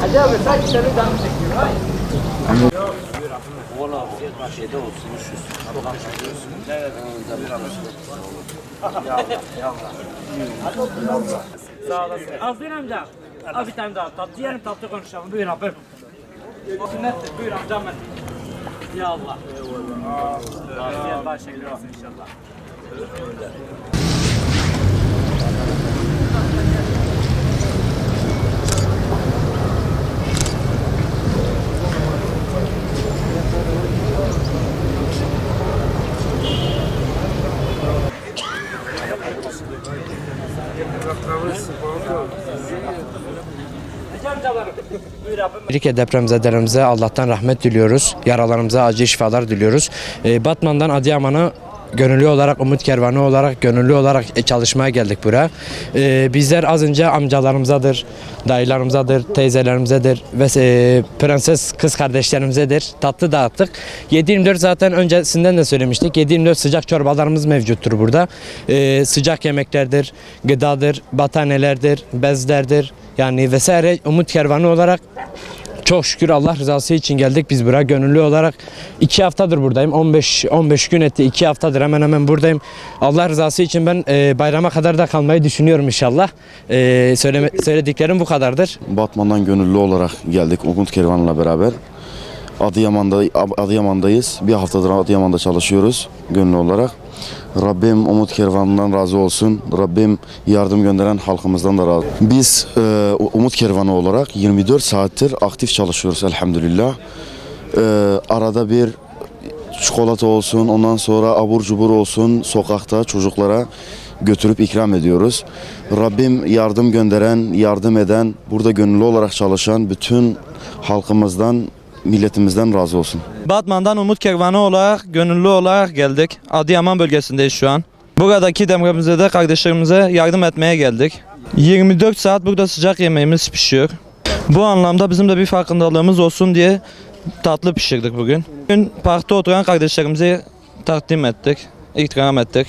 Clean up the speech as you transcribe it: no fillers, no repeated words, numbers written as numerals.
Hacı abi sen içeri devam çekiyor. Valla şeyde olsun, üşüsün. Çok teşekkür ederim. Sağ olasın. Az değil amca. Al bir tane daha. Tatlı yiyelim, tatlı konuşalım. Buyur abi. Sünnettir. Buyur amcam ben. Ya Allah. Afiyet baş şekli olsun inşallah. Türkiye depremzedelerimize Allah'tan rahmet diliyoruz. Yaralarımıza acil şifalar diliyoruz. Batman'dan Adıyaman'a gönüllü olarak, umut kervanı olarak, gönüllü olarak çalışmaya geldik buraya. Bizler az önce amcalarımızadır, dayılarımızadır, teyzelerimizedir ve prenses kız kardeşlerimizedir tatlı dağıttık. 7/24 zaten öncesinden de söylemiştik. 7/24 sıcak çorbalarımız mevcuttur burada. Sıcak yemeklerdir, gıdadır, battaniyelerdir, bezlerdir. Yani vesaire umut kervanı olarak çok şükür Allah rızası için geldik biz buraya gönüllü olarak. 2 haftadır buradayım. 15 gün etti. 2 haftadır hemen hemen buradayım. Allah rızası için ben bayrama kadar da kalmayı düşünüyorum inşallah. Söylediklerim bu kadardır. Batman'dan gönüllü olarak geldik Umut Kervanı'yla beraber. Adıyaman'dayız. Bir haftadır Adıyaman'da çalışıyoruz gönüllü olarak. Rabbim Umut Kervanı'ndan razı olsun. Rabbim yardım gönderen halkımızdan da razı olsun. Biz Umut Kervanı olarak 24 saattir aktif çalışıyoruz elhamdülillah. Arada bir çikolata olsun, ondan sonra abur cubur olsun, sokakta çocuklara götürüp ikram ediyoruz. Rabbim yardım gönderen, yardım eden, burada gönüllü olarak çalışan bütün halkımızdan, milletimizden razı olsun. Batman'dan Umut Kervanı olarak, gönüllü olarak geldik. Adıyaman bölgesindeyiz şu an. Buradaki depremzede kardeşlerimize yardım etmeye geldik. 24 saat burada sıcak yemeğimiz pişiyor. Bu anlamda bizim de bir farkındalığımız olsun diye tatlı pişirdik bugün. Bugün parkta oturan kardeşlerimize takdim ettik, ikram ettik.